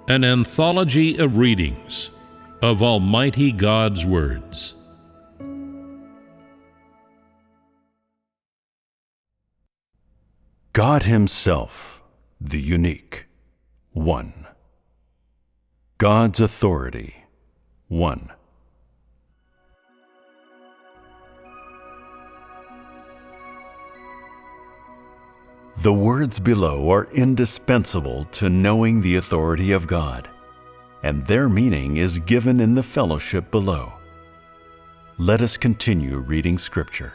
An anthology of readings of Almighty God's words. God Himself, the Unique. 1. God's Authority. 1. The words below are indispensable to knowing the authority of God, and their meaning is given in the fellowship below. Let us continue reading Scripture.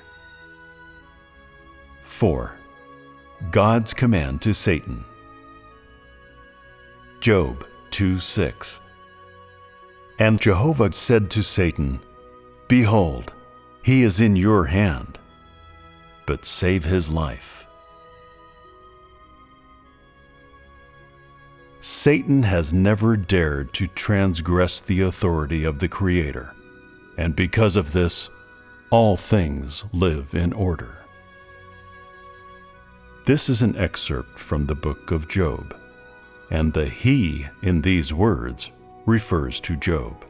4. God's command to Satan. Job 2:6. And Jehovah said to Satan, Behold, he is in your hand, but save his life. Satan has never dared to transgress the authority of the Creator, and because of this, all things live in order. This is an excerpt from the book of Job, and the he in these words refers to Job.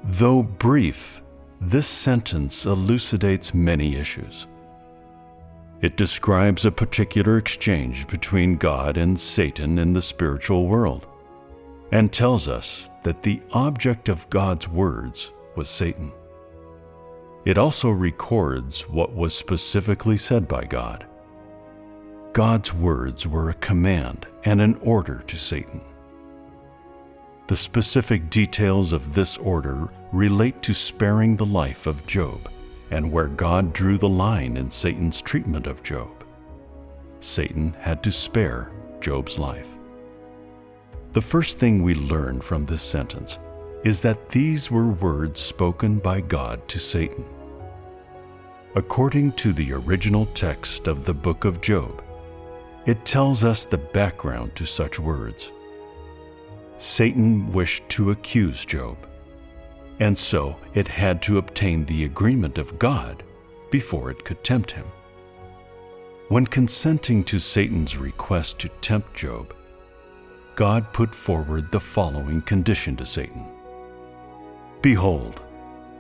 Though brief, this sentence elucidates many issues. It describes a particular exchange between God and Satan in the spiritual world, and tells us that the object of God's words was Satan. It also records what was specifically said by God. God's words were a command and an order to Satan. The specific details of this order relate to sparing the life of Job, and where God drew the line in Satan's treatment of Job. Satan had to spare Job's life. The first thing we learn from this sentence is that these were words spoken by God to Satan. According to the original text of the book of Job, it tells us the background to such words. Satan wished to accuse Job, and so it had to obtain the agreement of God before it could tempt him. When consenting to Satan's request to tempt Job, God put forward the following condition to Satan. Behold,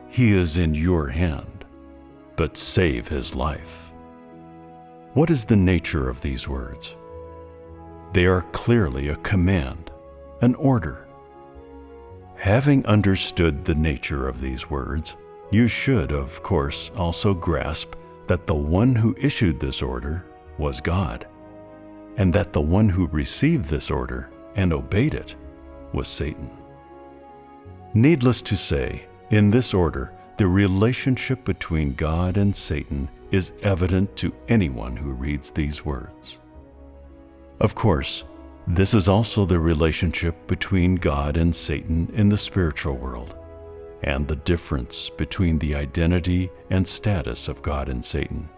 he is in your hand, but save his life. What is the nature of these words? They are clearly a command, an order. Having understood the nature of these words, you should, of course, also grasp that the one who issued this order was God, and that the one who received this order and obeyed it was Satan. Needless to say, in this order, the relationship between God and Satan is evident to anyone who reads these words. Of course, this is also the relationship between God and Satan in the spiritual world, and the difference between the identity and status of God and Satan,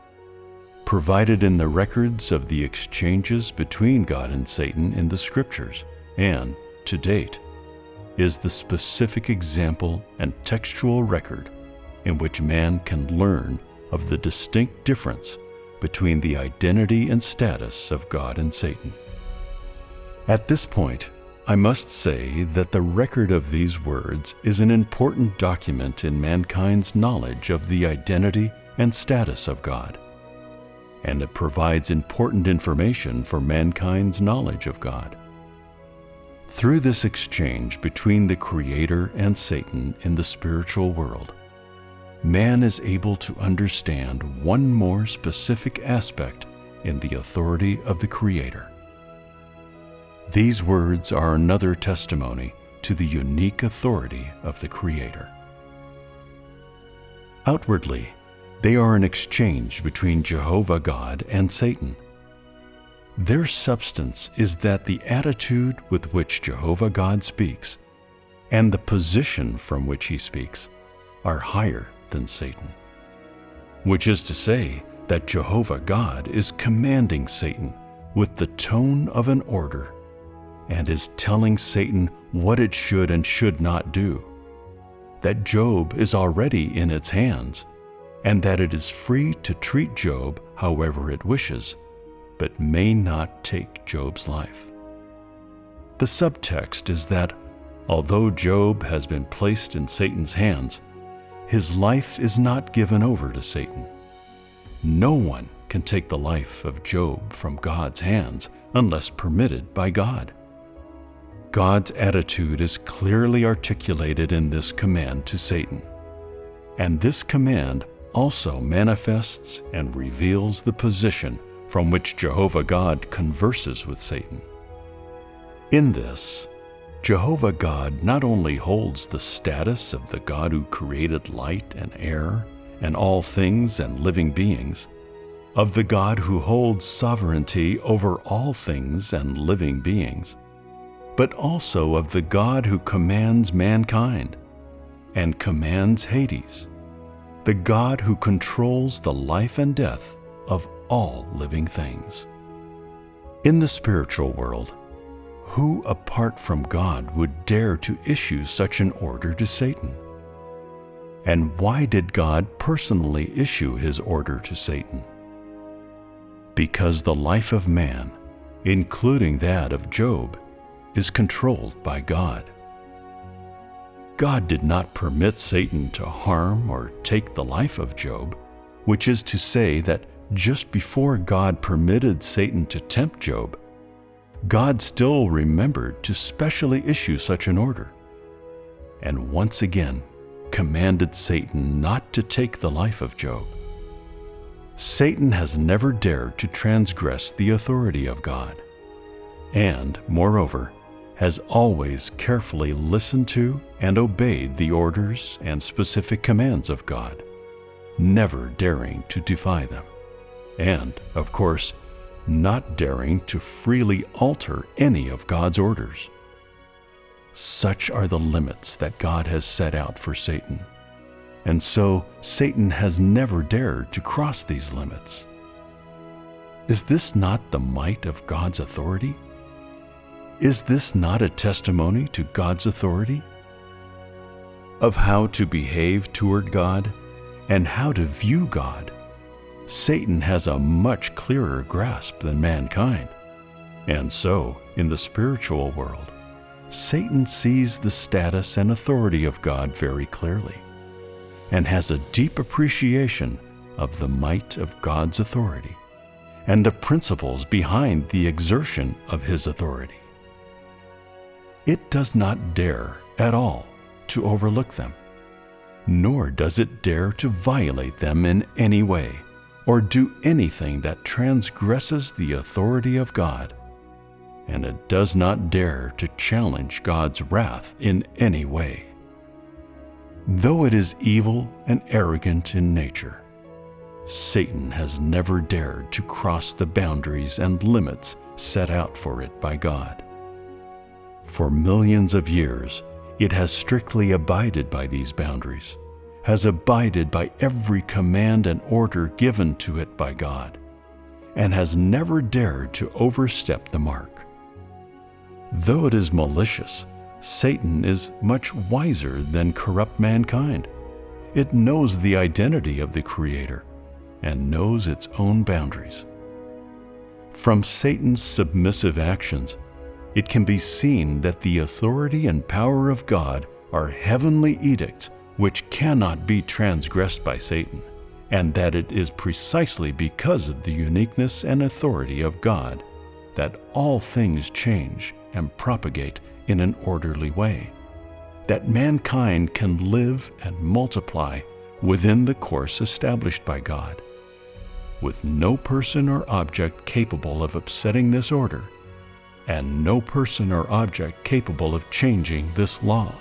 provided in the records of the exchanges between God and Satan in the Scriptures, and, to date, is the specific example and textual record in which man can learn of the distinct difference between the identity and status of God and Satan. At this point, I must say that the record of these words is an important document in mankind's knowledge of the identity and status of God, and it provides important information for mankind's knowledge of God. Through this exchange between the Creator and Satan in the spiritual world, man is able to understand one more specific aspect in the authority of the Creator. These words are another testimony to the unique authority of the Creator. Outwardly, they are an exchange between Jehovah God and Satan. Their substance is that the attitude with which Jehovah God speaks and the position from which he speaks are higher than Satan, which is to say that Jehovah God is commanding Satan with the tone of an order and is telling Satan what it should and should not do, that Job is already in its hands, and that it is free to treat Job however it wishes, but may not take Job's life. The subtext is that although Job has been placed in Satan's hands, his life is not given over to Satan. No one can take the life of Job from God's hands unless permitted by God. God's attitude is clearly articulated in this command to Satan, and this command also manifests and reveals the position from which Jehovah God converses with Satan. In this, Jehovah God not only holds the status of the God who created light and air and all things and living beings, of the God who holds sovereignty over all things and living beings, but also of the God who commands mankind and commands Hades, the God who controls the life and death of all living things. In the spiritual world, who apart from God would dare to issue such an order to Satan? And why did God personally issue his order to Satan? Because the life of man, including that of Job, is controlled by God. God did not permit Satan to harm or take the life of Job, which is to say that just before God permitted Satan to tempt Job, God still remembered to specially issue such an order, and once again commanded Satan not to take the life of Job. Satan has never dared to transgress the authority of God, and, moreover, has always carefully listened to and obeyed the orders and specific commands of God, never daring to defy them, and, of course, not daring to freely alter any of God's orders. Such are the limits that God has set out for Satan, and so Satan has never dared to cross these limits. Is this not the might of God's authority? Is this not a testimony to God's authority? Of how to behave toward God and how to view God, Satan has a much clearer grasp than mankind. And so, in the spiritual world, Satan sees the status and authority of God very clearly, and has a deep appreciation of the might of God's authority and the principles behind the exertion of his authority. It does not dare at all to overlook them, nor does it dare to violate them in any way or do anything that transgresses the authority of God, and it does not dare to challenge God's wrath in any way. Though it is evil and arrogant in nature, Satan has never dared to cross the boundaries and limits set out for it by God. For millions of years, it has strictly abided by these boundaries, has abided by every command and order given to it by God, and has never dared to overstep the mark. Though it is malicious, Satan is much wiser than corrupt mankind. It knows the identity of the Creator and knows its own boundaries. From Satan's submissive actions, it can be seen that the authority and power of God are heavenly edicts which cannot be transgressed by Satan, and that it is precisely because of the uniqueness and authority of God that all things change and propagate in an orderly way, that mankind can live and multiply within the course established by God, with no person or object capable of upsetting this order, and no person or object capable of changing this law.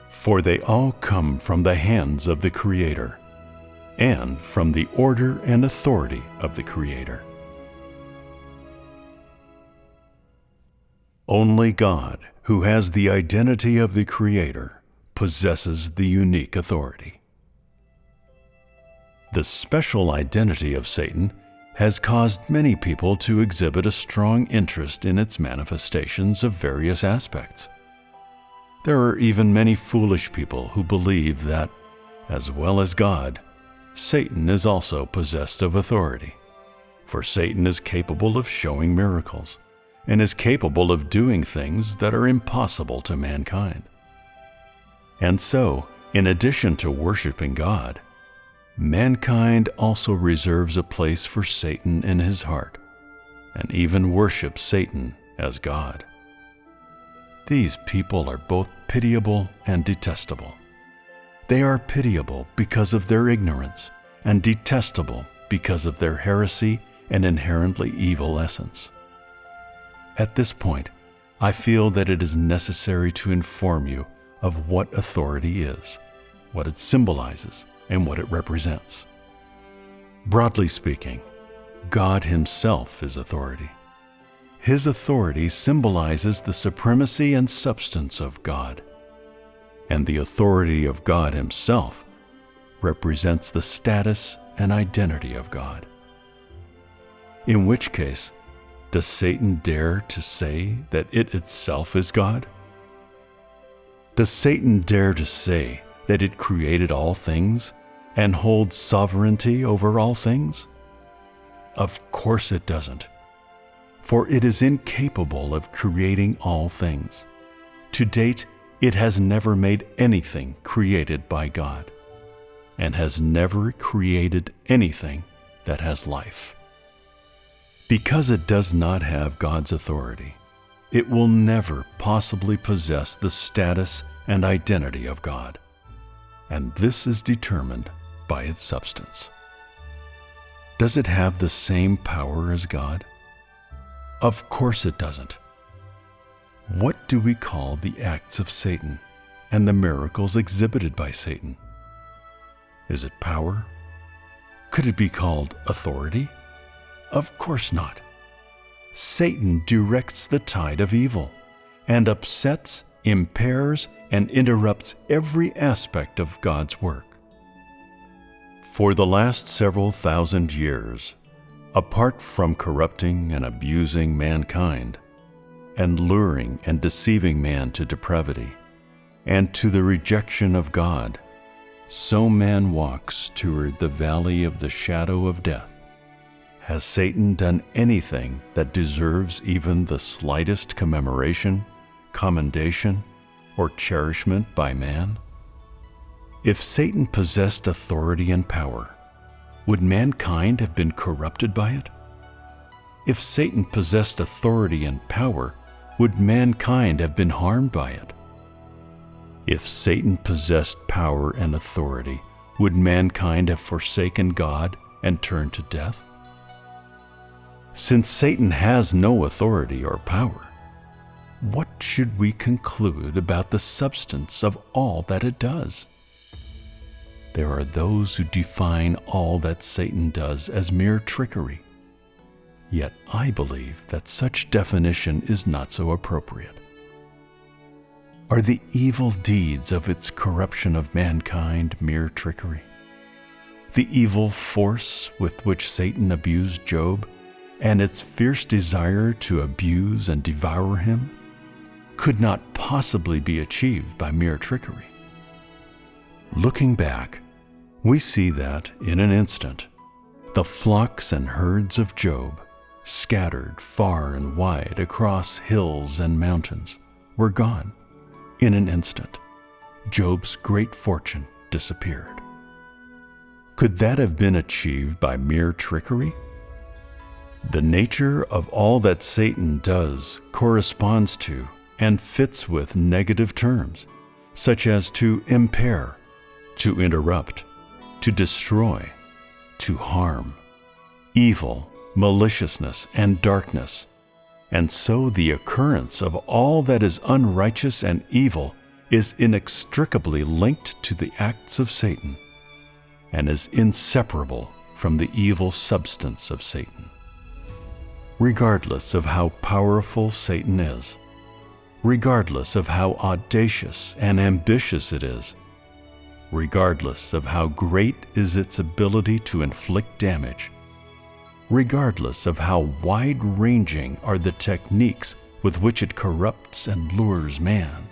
For they all come from the hands of the Creator, and from the order and authority of the Creator. Only God, who has the identity of the Creator, possesses the unique authority. The special identity of Satan has caused many people to exhibit a strong interest in its manifestations of various aspects. There are even many foolish people who believe that, as well as God, Satan is also possessed of authority, for Satan is capable of showing miracles, and is capable of doing things that are impossible to mankind. And so, in addition to worshiping God, mankind also reserves a place for Satan in his heart, and even worships Satan as God. These people are both pitiable and detestable. They are pitiable because of their ignorance, and detestable because of their heresy and inherently evil essence. At this point, I feel that it is necessary to inform you of what authority is, what it symbolizes, and what it represents. Broadly speaking, God Himself is authority. His authority symbolizes the supremacy and substance of God, and the authority of God Himself represents the status and identity of God. In which case, does Satan dare to say that it itself is God? Does Satan dare to say that it created all things and holds sovereignty over all things? Of course it doesn't, for it is incapable of creating all things. To date, it has never made anything created by God, and has never created anything that has life. Because it does not have God's authority, it will never possibly possess the status and identity of God, and this is determined by its substance. Does it have the same power as God? Of course it doesn't. What do we call the acts of Satan and the miracles exhibited by Satan? Is it power? Could it be called authority? Of course not. Satan directs the tide of evil and upsets, impairs, and interrupts every aspect of God's work. For the last several thousand years, apart from corrupting and abusing mankind, and luring and deceiving man to depravity, and to the rejection of God, so man walks toward the valley of the shadow of death. Has Satan done anything that deserves even the slightest commemoration, commendation, or cherishment by man? If Satan possessed authority and power, would mankind have been corrupted by it? If Satan possessed authority and power, would mankind have been harmed by it? If Satan possessed power and authority, would mankind have forsaken God and turned to death? Since Satan has no authority or power, what should we conclude about the substance of all that it does? There are those who define all that Satan does as mere trickery. Yet I believe that such definition is not so appropriate. Are the evil deeds of its corruption of mankind mere trickery? The evil force with which Satan abused Job, and its fierce desire to abuse and devour him, could not possibly be achieved by mere trickery. Looking back, we see that, in an instant, the flocks and herds of Job, scattered far and wide across hills and mountains, were gone. In an instant, Job's great fortune disappeared. Could that have been achieved by mere trickery? The nature of all that Satan does corresponds to and fits with negative terms, such as to impair, to interrupt, to destroy, to harm, evil, maliciousness, and darkness. And so the occurrence of all that is unrighteous and evil is inextricably linked to the acts of Satan, and is inseparable from the evil substance of Satan. Regardless of how powerful Satan is, regardless of how audacious and ambitious it is, regardless of how great is its ability to inflict damage, regardless of how wide-ranging are the techniques with which it corrupts and lures man,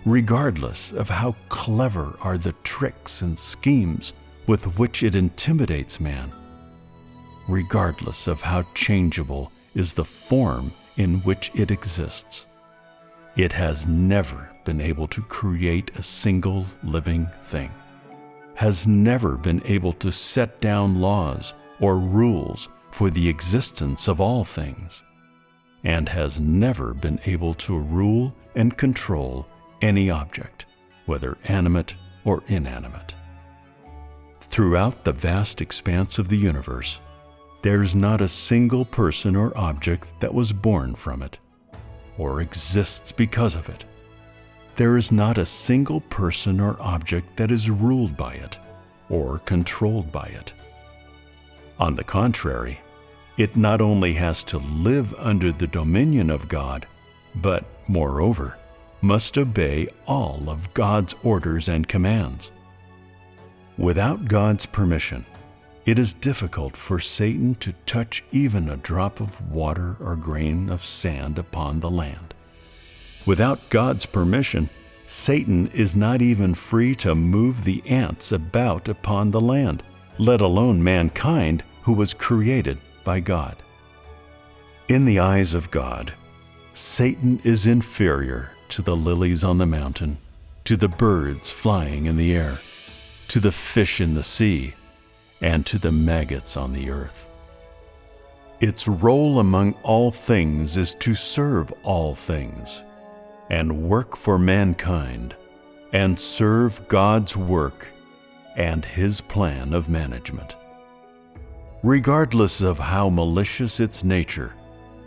regardless of how clever are the tricks and schemes with which it intimidates man, regardless of how changeable is the form in which it exists. It has never been able to create a single living thing, has never been able to set down laws or rules for the existence of all things, and has never been able to rule and control any object, whether animate or inanimate. Throughout the vast expanse of the universe, there's not a single person or object that was born from it, or exists because of it. There is not a single person or object that is ruled by it, or controlled by it. On the contrary, it not only has to live under the dominion of God, but, moreover, must obey all of God's orders and commands. Without God's permission, it is difficult for Satan to touch even a drop of water or grain of sand upon the land. Without God's permission, Satan is not even free to move the ants about upon the land, let alone mankind who was created by God. In the eyes of God, Satan is inferior to the lilies on the mountain, to the birds flying in the air, to the fish in the sea, and to the maggots on the earth. Its role among all things is to serve all things, and work for mankind, and serve God's work and His plan of management. Regardless of how malicious its nature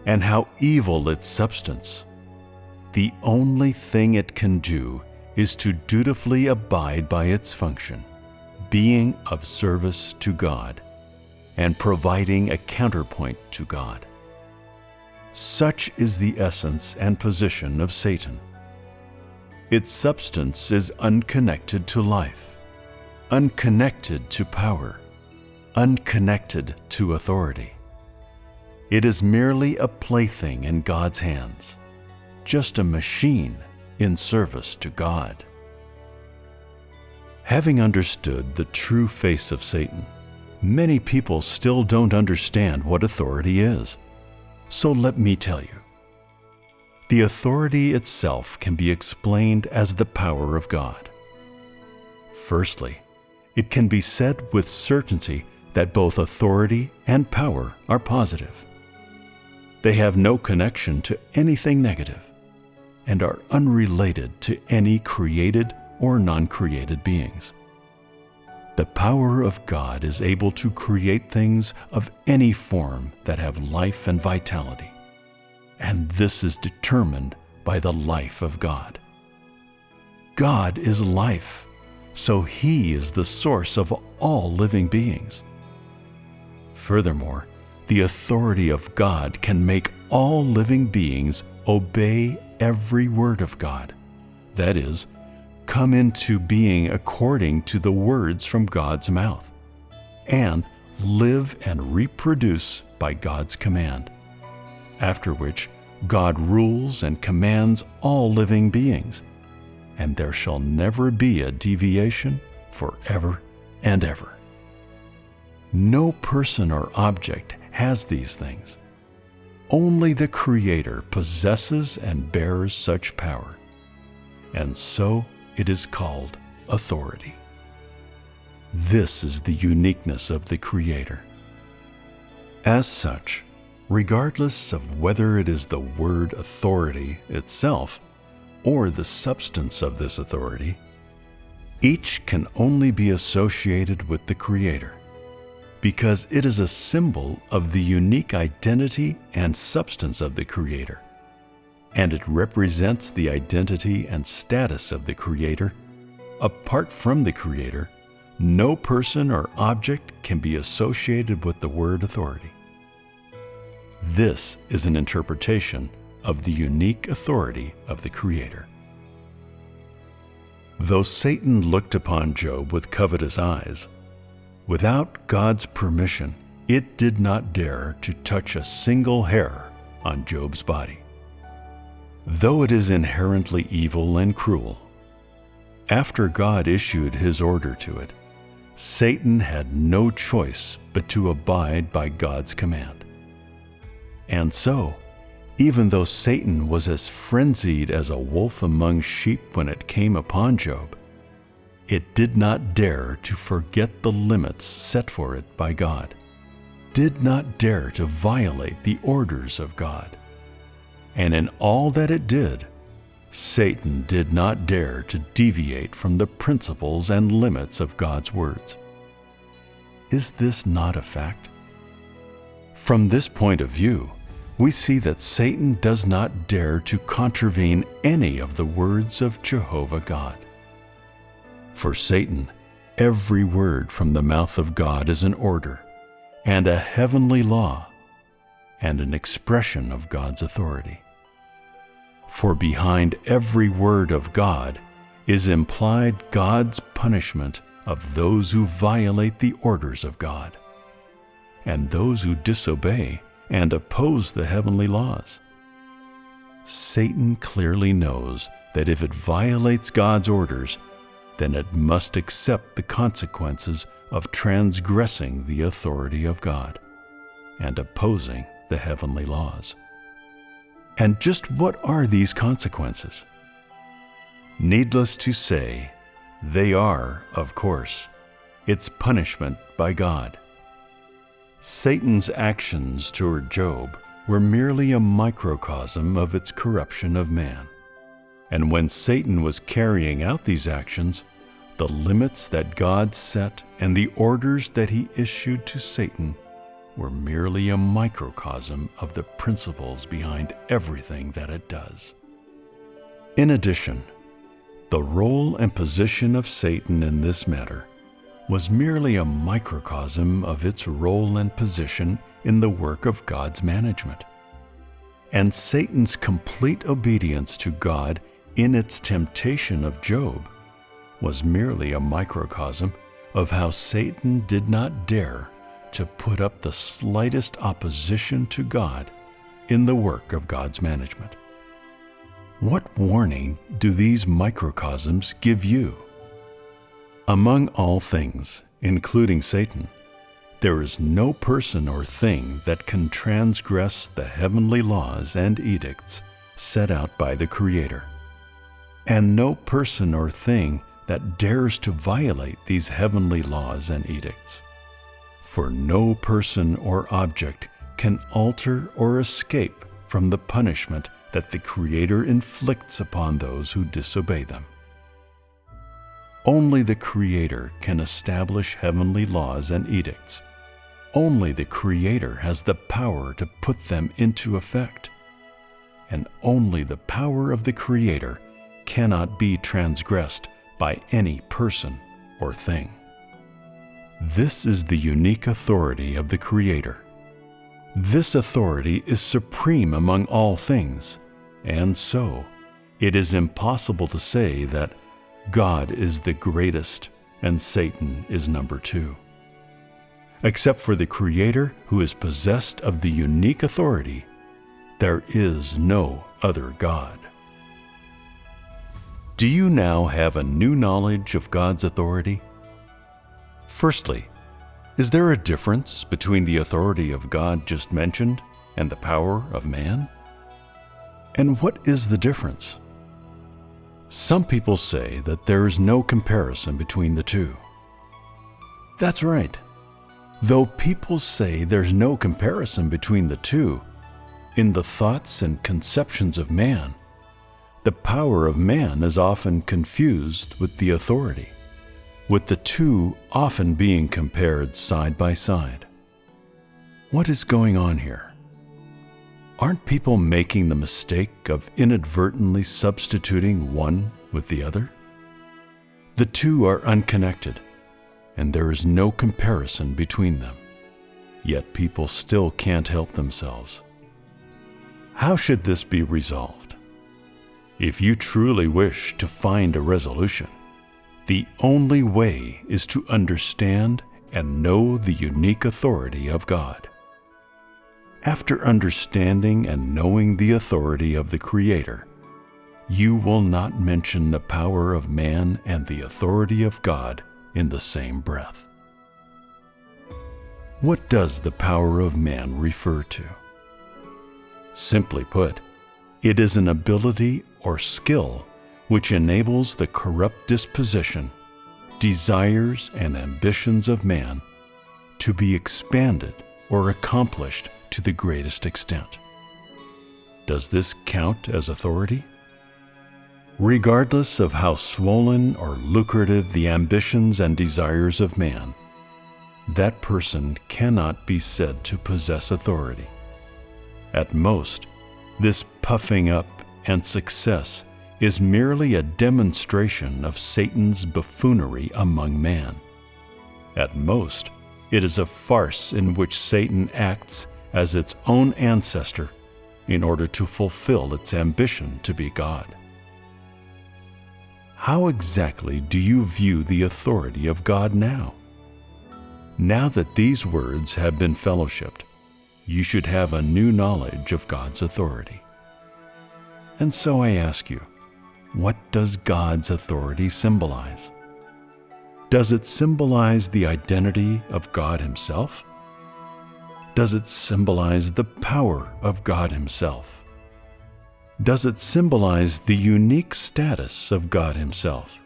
and how evil its substance, the only thing it can do is to dutifully abide by its function, being of service to God and providing a counterpoint to God. Such is the essence and position of Satan. Its substance is unconnected to life, unconnected to power, unconnected to authority. It is merely a plaything in God's hands, just a machine in service to God. Having understood the true face of Satan, many people still don't understand what authority is. So let me tell you. The authority itself can be explained as the power of God. Firstly, it can be said with certainty that both authority and power are positive. They have no connection to anything negative and are unrelated to any created or non-created beings. The power of God is able to create things of any form that have life and vitality, and this is determined by the life of God. God is life, so He is the source of all living beings. Furthermore, the authority of God can make all living beings obey every word of God, that is, come into being according to the words from God's mouth, and live and reproduce by God's command, after which God rules and commands all living beings, and there shall never be a deviation forever and ever. No person or object has these things. Only the Creator possesses and bears such power, and so it is called authority. This is the uniqueness of the Creator. As such, regardless of whether it is the word authority itself or the substance of this authority, each can only be associated with the Creator, because it is a symbol of the unique identity and substance of the Creator, and it represents the identity and status of the Creator. Apart from the Creator, no person or object can be associated with the word authority. This is an interpretation of the unique authority of the Creator. Though Satan looked upon Job with covetous eyes, without God's permission, it did not dare to touch a single hair on Job's body. Though it is inherently evil and cruel, after God issued His order to it, Satan had no choice but to abide by God's command. And so, Even though Satan was as frenzied as a wolf among sheep when it came upon Job, it did not dare to forget the limits set for it by God, did not dare to violate the orders of God. And in all that it did, Satan did not dare to deviate from the principles and limits of God's words. Is this not a fact? From this point of view, we see that Satan does not dare to contravene any of the words of Jehovah God. For Satan, every word from the mouth of God is an order, and a heavenly law, and an expression of God's authority. For behind every word of God is implied God's punishment of those who violate the orders of God, and those who disobey and oppose the heavenly laws. Satan clearly knows that if it violates God's orders, then it must accept the consequences of transgressing the authority of God and opposing the heavenly laws. And just what are these consequences? Needless to say, they are, of course, its punishment by God. Satan's actions toward Job were merely a microcosm of its corruption of man. And when Satan was carrying out these actions, the limits that God set and the orders that he issued to Satan were merely a microcosm of the principles behind everything that it does. In addition, the role and position of Satan in this matter was merely a microcosm of its role and position in the work of God's management. And Satan's complete obedience to God in its temptation of Job was merely a microcosm of how Satan did not dare to put up the slightest opposition to God in the work of God's management. What warning do these microcosms give you? Among all things, including Satan, there is no person or thing that can transgress the heavenly laws and edicts set out by the Creator, and no person or thing that dares to violate these heavenly laws and edicts. For no person or object can alter or escape from the punishment that the Creator inflicts upon those who disobey them. Only the Creator can establish heavenly laws and edicts. Only the Creator has the power to put them into effect. And only the power of the Creator cannot be transgressed by any person or thing. This is the unique authority of the Creator. This authority is supreme among all things, and so it is impossible to say that God is the greatest and Satan is number two. Except for the Creator, who is possessed of the unique authority, there is no other God. Do you now have a new knowledge of God's authority? Firstly, is there a difference between the authority of God just mentioned and the power of man? And what is the difference? Some people say that there is no comparison between the two. That's right. Though people say there's no comparison between the two, in the thoughts and conceptions of man, the power of man is often confused with the authority, with the two often being compared side by side. What is going on here? Aren't people making the mistake of inadvertently substituting one with the other? The two are unconnected, and there is no comparison between them. Yet people still can't help themselves. How should this be resolved? If you truly wish to find a resolution, the only way is to understand and know the unique authority of God. After understanding and knowing the authority of the Creator, you will not mention the power of man and the authority of God in the same breath. What does the power of man refer to? Simply put, it is an ability or skill which enables the corrupt disposition, desires, and ambitions of man to be expanded or accomplished to the greatest extent. Does this count as authority? Regardless of how swollen or lucrative the ambitions and desires of man, that person cannot be said to possess authority. At most, this puffing up and success is merely a demonstration of Satan's buffoonery among man. At most, it is a farce in which Satan acts as its own ancestor in order to fulfill its ambition to be God. How exactly do you view the authority of God now? Now that these words have been fellowshipped, you should have a new knowledge of God's authority. And so I ask you, what does God's authority symbolize? Does it symbolize the identity of God Himself? Does it symbolize the power of God Himself? Does it symbolize the unique status of God Himself?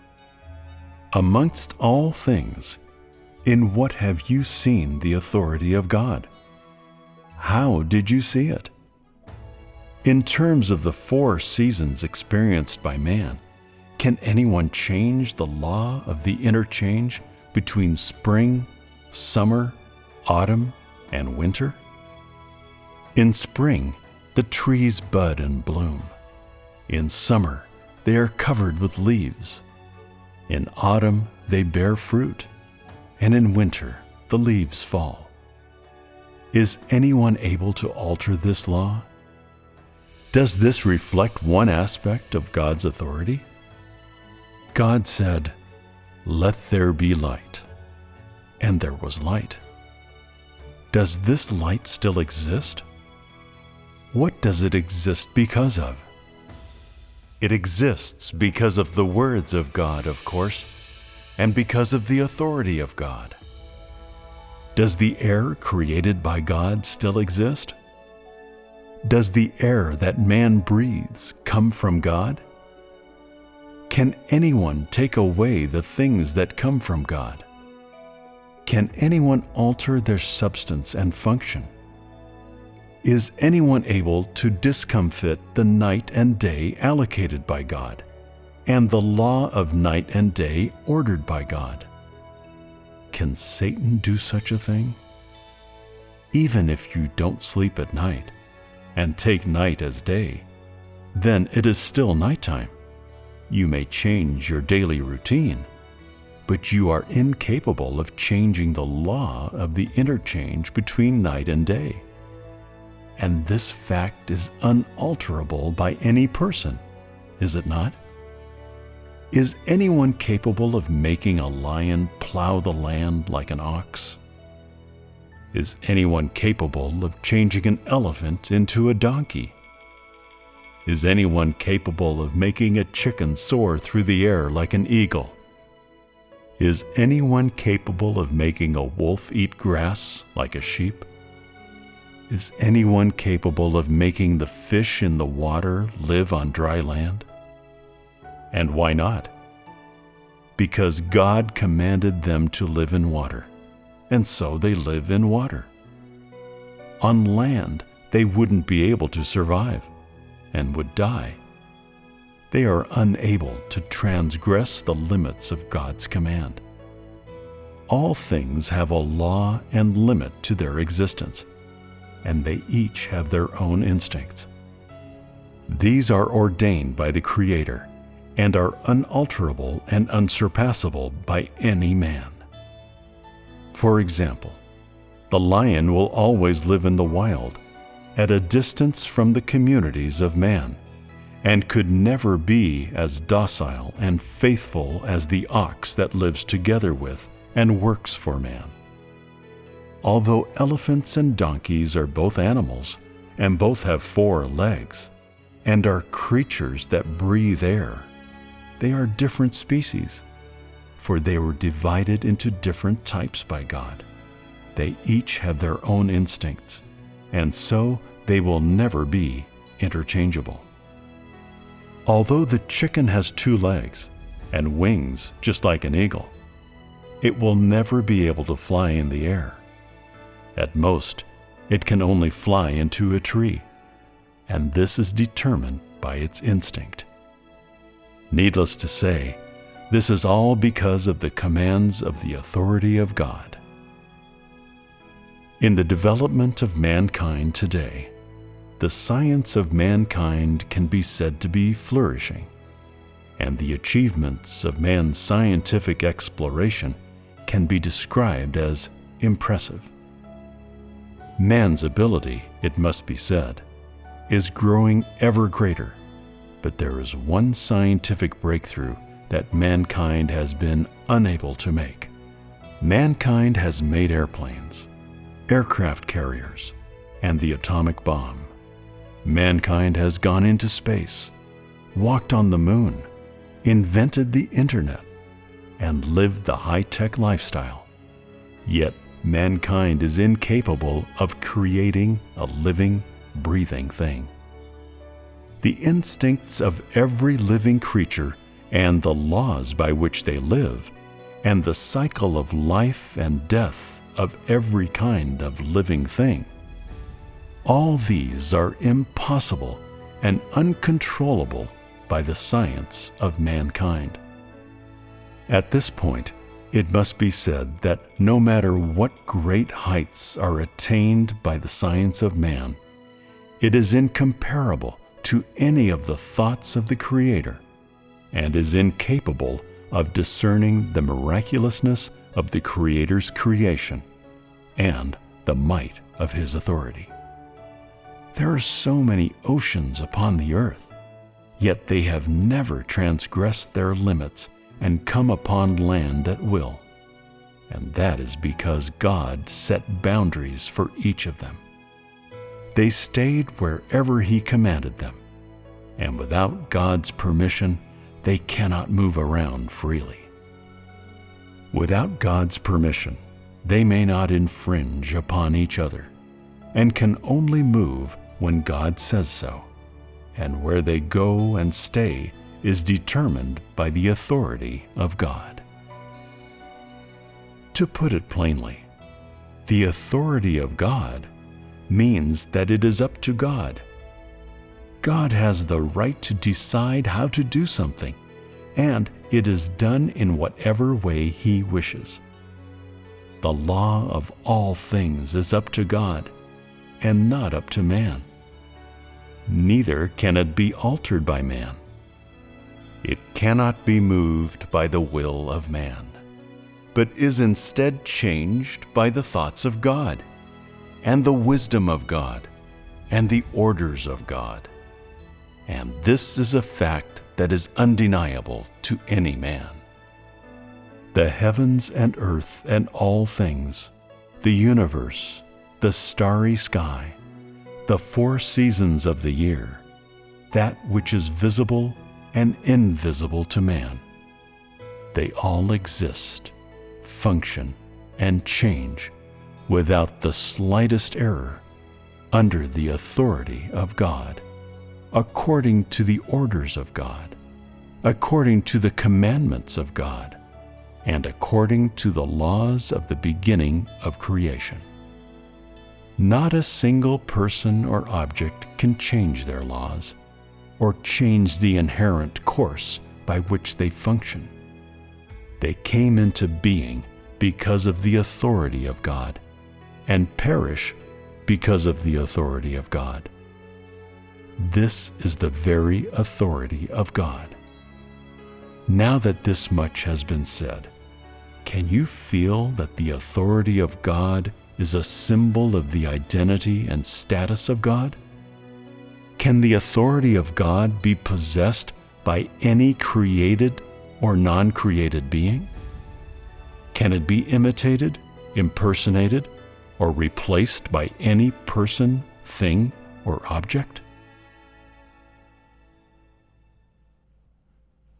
Amongst all things, in what have you seen the authority of God? How did you see it? In terms of the 4 seasons experienced by man, can anyone change the law of the interchange between spring, summer, autumn, and winter? In spring, the trees bud and bloom. In summer, they are covered with leaves. In autumn, they bear fruit. And in winter, the leaves fall. Is anyone able to alter this law? Does this reflect one aspect of God's authority? God said, "Let there be light," and there was light. Does this light still exist? What does it exist because of? It exists because of the words of God, of course, and because of the authority of God. Does the air created by God still exist? Does the air that man breathes come from God? Can anyone take away the things that come from God? Can anyone alter their substance and function? Is anyone able to discomfit the night and day allocated by God, and the law of night and day ordered by God? Can Satan do such a thing? Even if you don't sleep at night, and take night as day, then it is still nighttime. You may change your daily routine, but you are incapable of changing the law of the interchange between night and day. And this fact is unalterable by any person, is it not? Is anyone capable of making a lion plow the land like an ox? Is anyone capable of changing an elephant into a donkey? Is anyone capable of making a chicken soar through the air like an eagle? Is anyone capable of making a wolf eat grass like a sheep? Is anyone capable of making the fish in the water live on dry land? And why not? Because God commanded them to live in water, and so they live in water. On land, they wouldn't be able to survive and would die. They are unable to transgress the limits of God's command. All things have a law and limit to their existence, and they each have their own instincts. These are ordained by the Creator and are unalterable and unsurpassable by any man. For example, the lion will always live in the wild, at a distance from the communities of man, and could never be as docile and faithful as the ox that lives together with and works for man. Although elephants and donkeys are both animals, and both have 4 legs, and are creatures that breathe air, they are different species, for they were divided into different types by God. They each have their own instincts, and so they will never be interchangeable. Although the chicken has 2 legs and wings just like an eagle, it will never be able to fly in the air. At most, it can only fly into a tree, and this is determined by its instinct. Needless to say, this is all because of the commands of the authority of God. In the development of mankind today, the science of mankind can be said to be flourishing, and the achievements of man's scientific exploration can be described as impressive. Man's ability, it must be said, is growing ever greater, but there is one scientific breakthrough that mankind has been unable to make. Mankind has made airplanes, aircraft carriers, and the atomic bomb. Mankind has gone into space, walked on the moon, invented the internet, and lived the high-tech lifestyle. Yet mankind is incapable of creating a living, breathing thing. The instincts of every living creature and the laws by which they live, and the cycle of life and death of every kind of living thing, all these are impossible and uncontrollable by the science of mankind. At this point, it must be said that no matter what great heights are attained by the science of man, it is incomparable to any of the thoughts of the Creator, and is incapable of discerning the miraculousness of the Creator's creation and the might of His authority. There are so many oceans upon the earth, yet they have never transgressed their limits and come upon land at will, and that is because God set boundaries for each of them. They stayed wherever He commanded them, and without God's permission, they cannot move around freely. Without God's permission, they may not infringe upon each other, and can only move when God says so, and where they go and stay is determined by the authority of God. To put it plainly, the authority of God means that it is up to God. God has the right to decide how to do something, and it is done in whatever way He wishes. The law of all things is up to God, and not up to man. Neither can it be altered by man. It cannot be moved by the will of man, but is instead changed by the thoughts of God, and the wisdom of God, and the orders of God. And this is a fact that is undeniable to any man. The heavens and earth and all things, the universe, the starry sky, the 4 seasons of the year, that which is visible and invisible to man, they all exist, function, and change without the slightest error, under the authority of God, according to the orders of God, according to the commandments of God, and according to the laws of the beginning of creation. Not a single person or object can change their laws, or change the inherent course by which they function. They came into being because of the authority of God, and perish because of the authority of God. This is the very authority of God. Now that this much has been said, can you feel that the authority of God is a symbol of the identity and status of God? Can the authority of God be possessed by any created or non-created being? Can it be imitated, impersonated, or replaced by any person, thing, or object?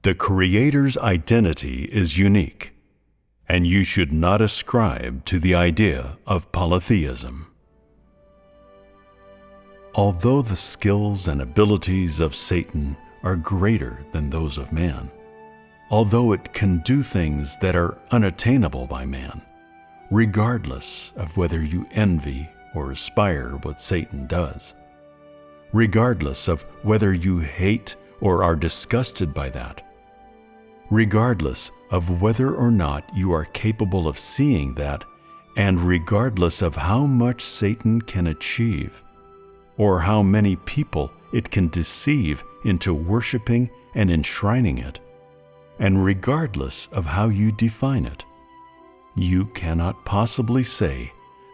The Creator's identity is unique, and you should not ascribe to the idea of polytheism. Although the skills and abilities of Satan are greater than those of man, although it can do things that are unattainable by man, regardless of whether you envy or aspire what Satan does, regardless of whether you hate or are disgusted by that, regardless of whether or not you are capable of seeing that, and regardless of how much Satan can achieve, or how many people it can deceive into worshiping and enshrining it, and regardless of how you define it, you cannot possibly say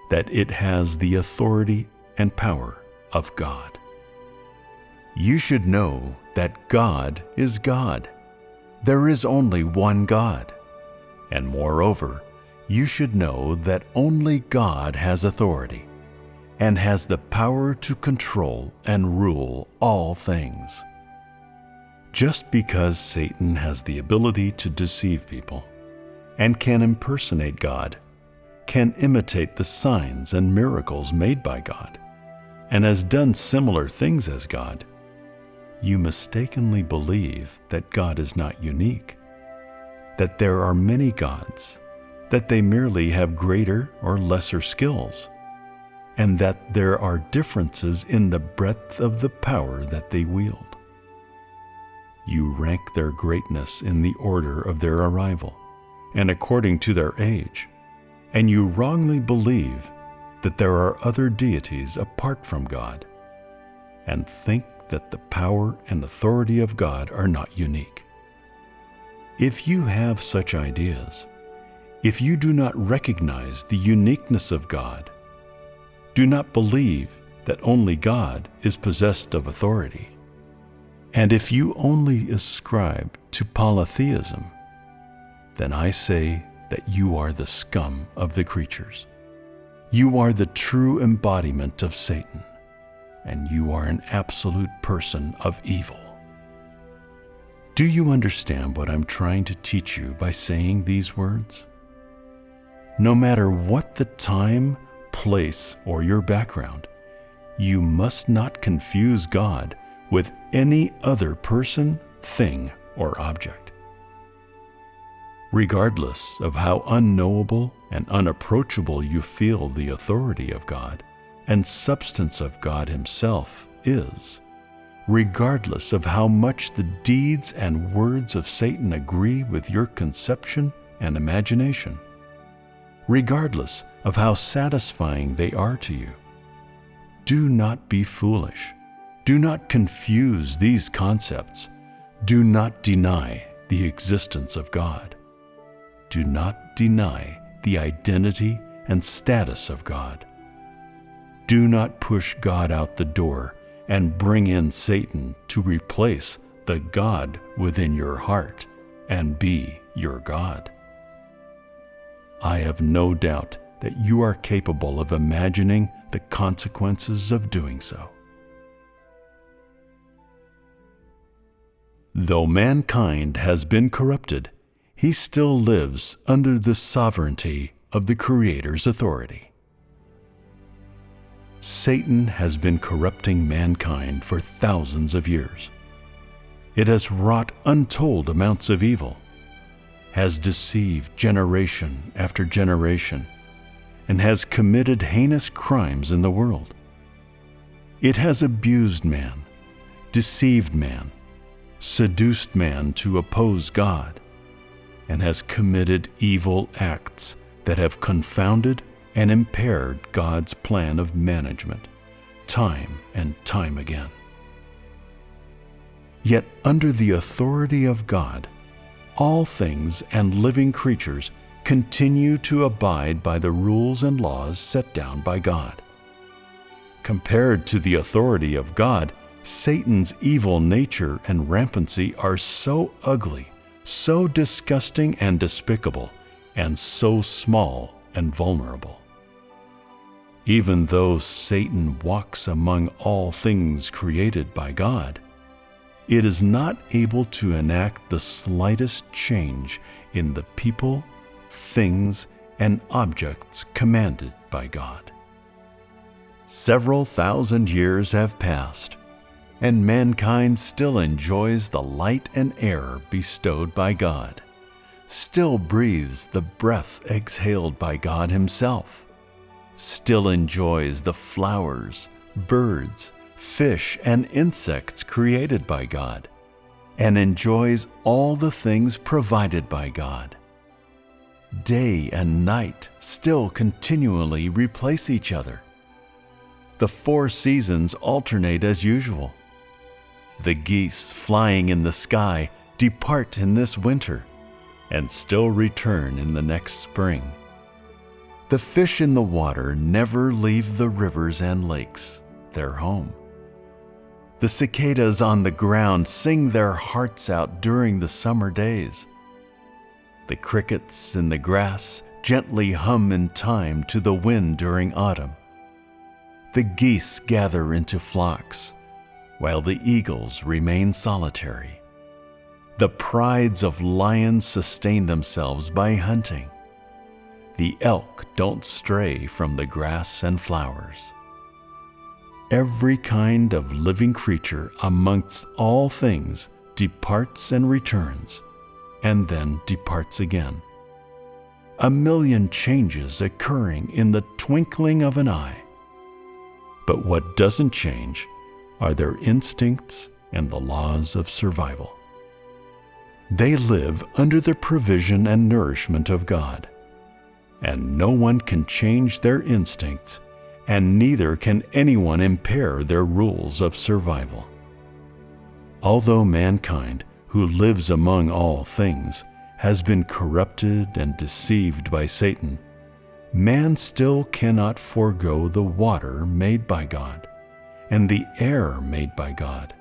that it has the authority and power of God. You should know that God is God. There is only one God. And moreover, you should know that only God has authority and has the power to control and rule all things. Just because Satan has the ability to deceive people and can impersonate God, can imitate the signs and miracles made by God, and has done similar things as God, you mistakenly believe that God is not unique, that there are many gods, that they merely have greater or lesser skills, and that there are differences in the breadth of the power that they wield. You rank their greatness in the order of their arrival and according to their age, and you wrongly believe that there are other deities apart from God, and think that the power and authority of God are not unique. If you have such ideas, if you do not recognize the uniqueness of God, do not believe that only God is possessed of authority, and if you only ascribe to polytheism, then I say that you are the scum of the creatures. You are the true embodiment of Satan, and you are an absolute person of evil. Do you understand what I'm trying to teach you by saying these words? No matter what the time, place, or your background, you must not confuse God with any other person, thing, or object. Regardless of how unknowable and unapproachable you feel the authority of God and substance of God Himself is, regardless of how much the deeds and words of Satan agree with your conception and imagination, regardless of how satisfying they are to you, do not be foolish. Do not confuse these concepts. Do not deny the existence of God. Do not deny the identity and status of God. Do not push God out the door and bring in Satan to replace the God within your heart and be your God. I have no doubt that you are capable of imagining the consequences of doing so. Though mankind has been corrupted, he still lives under the sovereignty of the Creator's authority. Satan has been corrupting mankind for thousands of years. It has wrought untold amounts of evil, has deceived generation after generation, and has committed heinous crimes in the world. It has abused man, deceived man, seduced man to oppose God, and has committed evil acts that have confounded and impaired God's plan of management, time and time again. Yet under the authority of God, all things and living creatures continue to abide by the rules and laws set down by God. Compared to the authority of God, Satan's evil nature and rampancy are so ugly, so disgusting and despicable, and so small and vulnerable. Even though Satan walks among all things created by God, it is not able to enact the slightest change in the people, things, and objects commanded by God. Several thousand years have passed, and mankind still enjoys the light and air bestowed by God, still breathes the breath exhaled by God Himself, still enjoys the flowers, birds, fish, and insects created by God, and enjoys all the things provided by God. Day and night still continually replace each other. The 4 seasons alternate as usual. The geese flying in the sky depart in this winter and still return in the next spring. The fish in the water never leave the rivers and lakes, their home. The cicadas on the ground sing their hearts out during the summer days. The crickets in the grass gently hum in time to the wind during autumn. The geese gather into flocks, while the eagles remain solitary. The prides of lions sustain themselves by hunting. The elk don't stray from the grass and flowers. Every kind of living creature amongst all things departs and returns, and then departs again. A million changes occurring in the twinkling of an eye. But what doesn't change are their instincts and the laws of survival. They live under the provision and nourishment of God, and no one can change their instincts, and neither can anyone impair their rules of survival. Although mankind, who lives among all things, has been corrupted and deceived by Satan, man still cannot forego the water made by God, and the air made by God,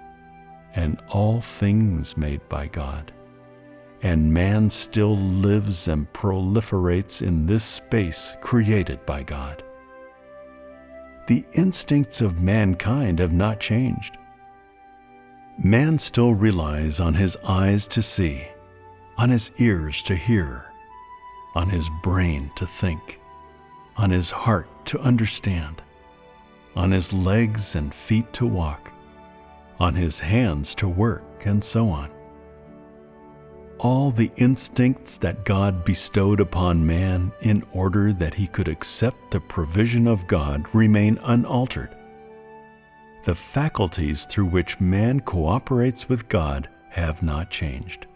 and all things made by God. And man still lives and proliferates in this space created by God. The instincts of mankind have not changed. Man still relies on his eyes to see, on his ears to hear, on his brain to think, on his heart to understand, on his legs and feet to walk, on his hands to work, and so on. All the instincts that God bestowed upon man in order that he could accept the provision of God remain unaltered. The faculties through which man cooperates with God have not changed.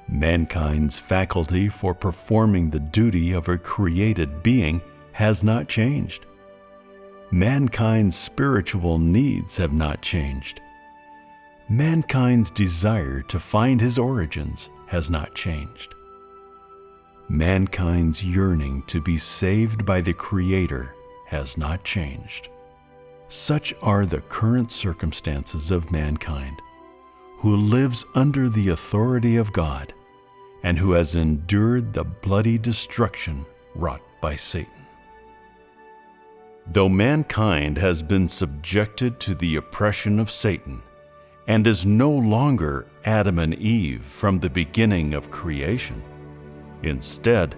Mankind's faculty for performing the duty of a created being has not changed. Mankind's spiritual needs have not changed. Mankind's desire to find his origins has not changed. Mankind's yearning to be saved by the Creator has not changed. Such are the current circumstances of mankind, who lives under the authority of God, and who has endured the bloody destruction wrought by Satan. Though mankind has been subjected to the oppression of Satan, and is no longer Adam and Eve from the beginning of creation, instead,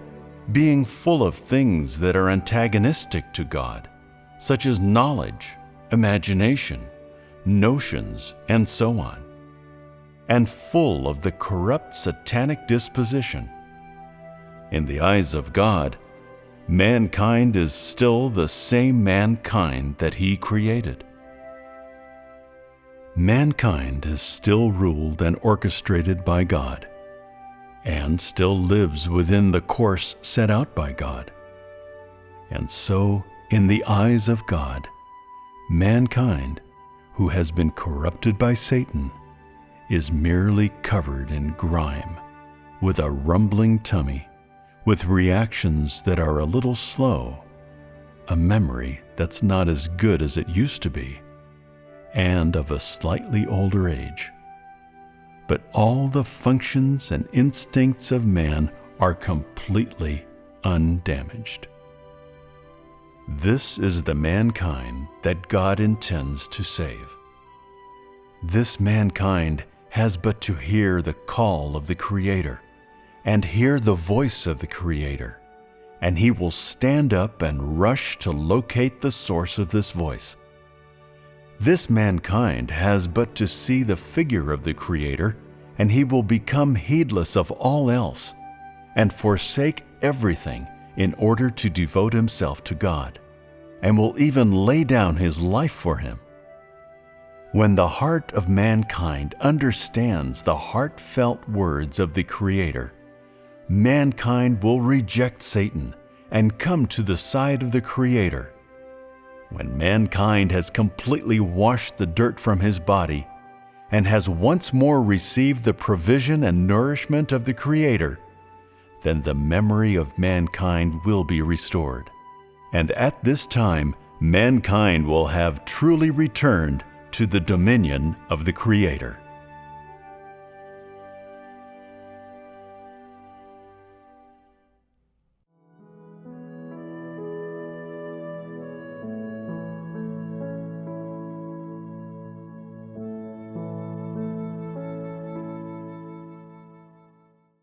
being full of things that are antagonistic to God, such as knowledge, imagination, notions, and so on, and full of the corrupt satanic disposition. In the eyes of God, mankind is still the same mankind that He created. Mankind is still ruled and orchestrated by God, and still lives within the course set out by God. And so, in the eyes of God, mankind, who has been corrupted by Satan, is merely covered in grime, with a rumbling tummy, with reactions that are a little slow, a memory that's not as good as it used to be, and of a slightly older age. But all the functions and instincts of man are completely undamaged. This is the mankind that God intends to save. This mankind has but to hear the call of the Creator, and hear the voice of the Creator, and he will stand up and rush to locate the source of this voice. This mankind has but to see the figure of the Creator, and he will become heedless of all else and forsake everything in order to devote himself to God, and will even lay down his life for him. When the heart of mankind understands the heartfelt words of the Creator, mankind will reject Satan and come to the side of the Creator. When mankind has completely washed the dirt from his body and has once more received the provision and nourishment of the Creator, then the memory of mankind will be restored. And at this time, mankind will have truly returned to the dominion of the Creator.